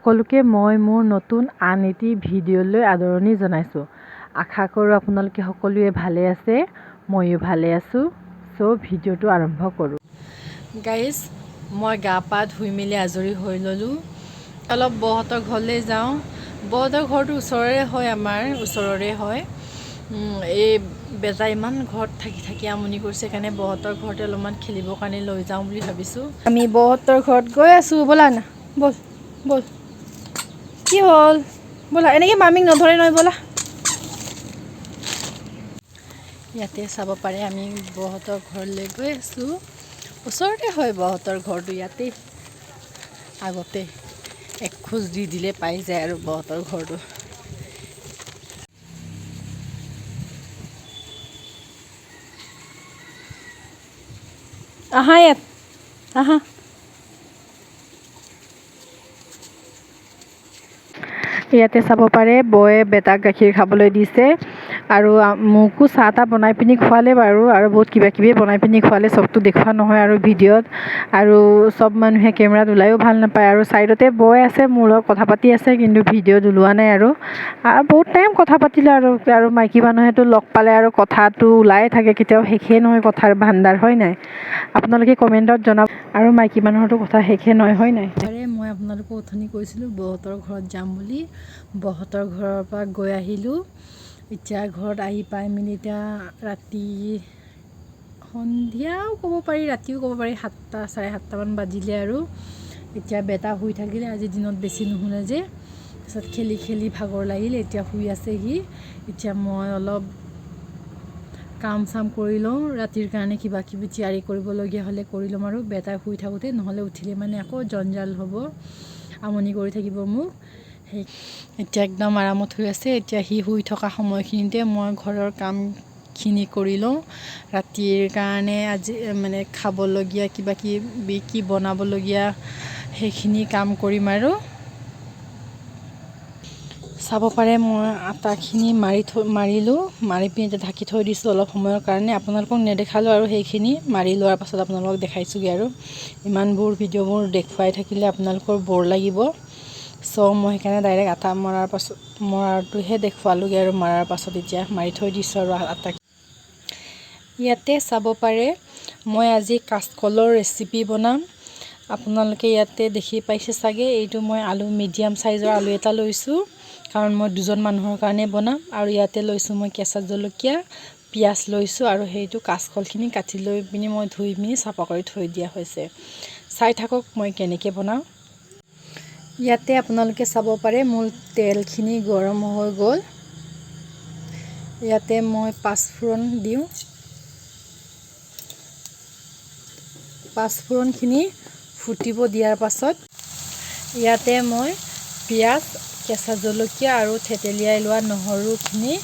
সকলোকে মই মোৰ নতুন আন এটি ভিডিঅ'লৈ আদৰণি জনাইছোঁ। আশা কৰোঁ আপোনালোকে সকলোৱে ভালে আছে, ময়ো ভালে আছোঁ। ভিডিঅ'টো আৰম্ভ কৰোঁ। গাইজ, মই গা পা ধুই মেলি আজৰি হৈ ল'লোঁ। অলপ বহঁতৰ ঘৰলৈ যাওঁ। বহঁতৰ ঘৰটো ওচৰৰে হয়, আমাৰ ওচৰৰে হয়। এই বেটা ইমান ঘৰত থাকি থাকি আমনি কৰিছে, সেইকাৰণে বহঁতৰ ঘৰতে অলপমান খেলিবৰ কাৰণে লৈ যাওঁ বুলি ভাবিছোঁ। আমি বহঁতৰ ঘৰত গৈ আছোঁ, ব'লা না, ব'ল ব'ল। কি হ'ল, ব'লা, এনেকৈ মামীক নধৰে নহয়, ব'লা। ইয়াতে চাব পাৰে আমি বহঁতৰ ঘৰলৈ গৈ আছোঁ। ওচৰতে হয় বহঁতৰ ঘৰটো, ইয়াতেই আগতে এক খোজ দি দিলে পাই যায় আৰু বহঁতৰ ঘৰটো। আহা ইয়াত, আহা। ইয়াতে চাব পাৰে বৌয়ে বেটাক গাখীৰ খাবলৈ দিছে আৰু মোকো চাহ তাহ বনাই পিনি খোৱালে বাৰু, আৰু বহুত কিবা কিবি বনাই পিনি খোৱালে। চবটো দেখুওৱা নহয় আৰু ভিডিঅ'ত, আৰু চব মানুহে কেমেৰাত ওলায়ো ভাল নাপায়। আৰু ছাইডতে বৈ আছে, মোৰ লগত কথা পাতি আছে, কিন্তু ভিডিঅ'ত ওলোৱা নাই। আৰু বহুত টাইম কথা পাতিলোঁ আৰু মাইকী মানুহেতো লগ পালে আৰু কথাটো ওলাই থাকে, কেতিয়াও শেষেই নহয় কথাৰ ভাণ্ডাৰ, হয় নাই? আপোনালোকে কমেণ্টত জনাব। আৰু মাইকী মানুহৰতো কথা শেষে নহয়, হয় নাই? মই আপোনালোকক অথনি কৈছিলোঁ বহঁতৰ ঘৰত যাম বুলি। বহঁতৰ ঘৰৰ পৰা গৈ আহিলোঁ। এতিয়া ঘৰত আহি পাই মেলি এতিয়া ৰাতি, সন্ধিয়াও ক'ব পাৰি, ৰাতিও ক'ব পাৰি, 7টা চাৰে 7টামান বাজিলে। আৰু এতিয়া বেটা শুই থাকিলে, আজি দিনত বেছি নুশুলে যে, তাৰপিছত খেলি খেলি ভাগৰ লাগিলে, এতিয়া শুই আছেহি। এতিয়া মই অলপ কাম চাম কৰি লওঁ, ৰাতিৰ কাৰণে কিবা কিবি তৈয়াৰী কৰিবলগীয়া হ'লে কৰি ল'ম। আৰু বেটাই শুই থাকোঁতে, নহ'লে উঠিলে মানে আকৌ জঞ্জাল হ'ব, আমনি কৰি থাকিব মোক। এতিয়া একদম আৰামত শুই আছে। এতিয়া সি শুই থকা সময়খিনিতে মই ঘৰৰ কামখিনি কৰি লওঁ। ৰাতিৰ কাৰণে আজি মানে খাবলগীয়া কিবা কিবি কি বনাবলগীয়া, সেইখিনি কাম কৰিম। আৰু চাব পাৰে মই আটাখিনি মাৰিলোঁ, মাৰি পিনি এতিয়া ঢাকি থৈ দিছোঁ অলপ সময়ৰ কাৰণে। আপোনালোকক নেদেখালোঁ, আৰু সেইখিনি মাৰি লোৱাৰ পাছত আপোনালোকক দেখাইছোঁগৈ। আৰু ইমানবোৰ ভিডিঅ'বোৰ দেখুৱাই থাকিলে আপোনালোকৰ বৰ লাগিব, মই সেইকাৰণে ডাইৰেক্ট আটা মৰাটোহে দেখুৱালোগৈ। আৰু মৰাৰ পাছত এতিয়া মাৰি থৈ দিছোঁ আৰু আটা। ইয়াতে চাব পাৰে মই আজি কাচকলৰ ৰেচিপি বনাম। আপোনালোকে ইয়াতে দেখি পাইছে চাগে, এইটো মই আলু মিডিয়াম চাইজৰ আলু এটা লৈছোঁ, কাৰণ মই 2জন মানুহৰ কাৰণে বনাম। আৰু ইয়াতে লৈছোঁ মই কেঁচা জলকীয়া, পিঁয়াজ লৈছোঁ, আৰু সেইটো কাচকলখিনি কাটি লৈ পিনি মই ধুই পিনি চাফা কৰি থৈ দিয়া হৈছে। চাই থাকক মই কেনেকৈ বনাওঁ। ইয়াতে আপোনালোকে চাব পাৰে মোৰ তেলখিনি গৰম হৈ গ'ল। ইয়াতে মই পাঁচফোৰণ দিওঁ। পাঁচফোৰণখিনি ফুটিব দিয়াৰ পাছত ইয়াতে মই পিঁয়াজ, কেঁচা জলকীয়া আৰু থেতেলিয়াই লোৱা নহৰুখিনি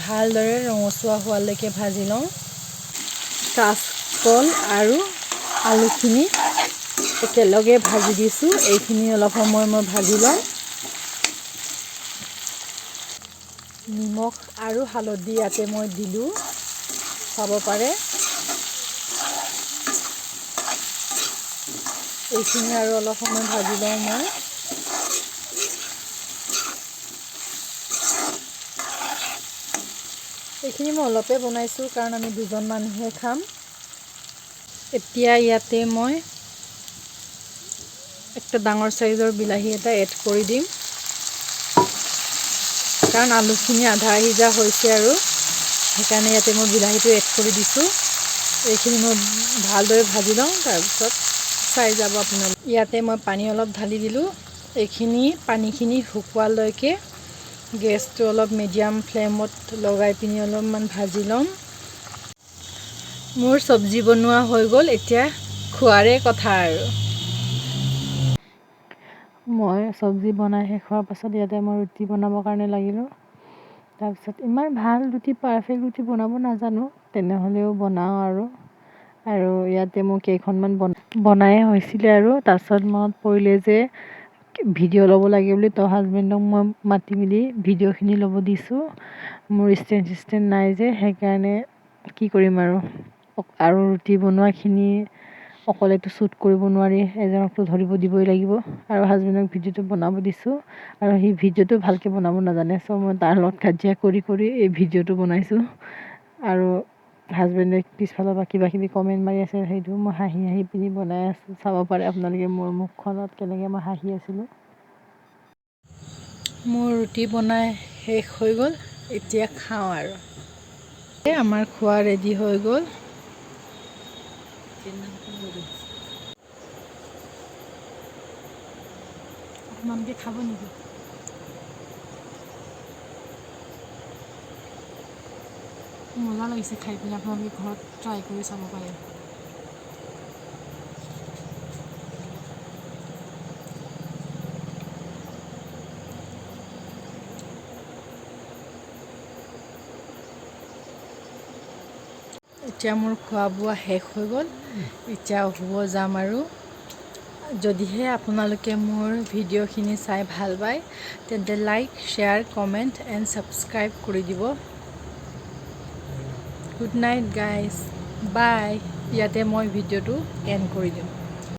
ভালদৰে ৰঙচুৱা হোৱালৈকে ভাজি লওঁ। কাচকল আৰু আলুখিনি একেলগে ভাজি দিছোঁ, এইখিনি অলপ সময় মই ভাজি লওঁ। নিমখ আৰু হালধি ইয়াতে মই দিলোঁ, চাব পাৰে। এইখিনি আৰু অলপ সময় ভাজি লওঁ মই। এইখিনি মই অলপে বনাইছোঁ, কাৰণ আমি 2জন মানুহে খাম। এতিয়া ইয়াতে মই একটা ডাঙৰ চাইজৰ বিলাহী এটা এড কৰি দিম, কাৰণ আলুখিনি আধা সিজা হৈছে, আৰু সেইকাৰণে ইয়াতে মই বিলাহীটো এড কৰি দিছোঁ। এইখিনি মই ভালদৰে ভাজি লওঁ, তাৰপিছত চাই যাব আপোনালোকে। ইয়াতে মই পানী অলপ ঢালি দিলোঁ। এইখিনি পানীখিনি শুকোৱালৈকে গেছটো অলপ মিডিয়াম ফ্লেমত লগাই পিনি অলপমান ভাজি ল'ম। মোৰ চব্জি বনোৱা হৈ গ'ল, এতিয়া খোৱাৰে কথা। আৰু মই চব্জি বনাই শেষ হোৱাৰ পাছত ইয়াতে মই ৰুটি বনাবৰ কাৰণে লাগিলোঁ। তাৰপিছত ইমান ভাল ৰুটি, পাৰফেক্ট ৰুটি বনাব নাজানো, তেনেহ'লেও বনাওঁ। আৰু ইয়াতে মোৰ কেইখনমান বনায়ে হৈছিলে। আৰু তাৰপিছত মনত পৰিলে যে ভিডিঅ' ল'ব লাগে বুলি, তো হাজবেণ্ডক মই মাতি মেলি ভিডিঅ'খিনি ল'ব দিছোঁ। মোৰ ষ্টেণ্ড নাই যে, সেইকাৰণে কি কৰিম। আৰু ৰুটি বনোৱাখিনি অকলেতো শ্বুট কৰিব নোৱাৰি, এজনকতো ধৰিব দিবই লাগিব। আৰু হাজবেণ্ডক ভিডিঅ'টো বনাব দিছোঁ, আৰু সি ভিডিঅ'টো ভালকৈ বনাব নাজানে, চ' মই তাৰ লগত কাজিয়া কৰি এই ভিডিঅ'টো বনাইছোঁ। আৰু হাজবেণ্ডে পিছফালৰ পৰা কিবাকিবি কমেণ্ট মাৰি আছে, সেইটো মই হাঁহি পিনি বনাই আছোঁ। চাব পাৰে আপোনালোকে মোৰ মুখখনত কেনেকৈ মই হাঁহি আছিলোঁ। মোৰ ৰুটি বনাই শেষ হৈ গ'ল, এতিয়া খাওঁ আৰু। আমাৰ খোৱা ৰেডি হৈ গ'ল। আপোনালোকে খাব নেকি? মজা লাগিছে খাই পিনে, আপোনালোকে ঘৰত ট্ৰাই কৰি চাব পাৰে। এতিয়া মোৰ খোৱা বোৱা শেষ হৈ গ'ল, এতিয়া শুব যাম। আৰু যদিহে আপোনালোকে মোৰ ভিডিঅ'খিনি চাই ভাল পায়, তেন্তে like, share, comment and subscribe কৰি দিব। গুড নাইট গাইজ, বাই। ইয়াতে মই ভিডিঅ'টো এণ্ড কৰি দিম।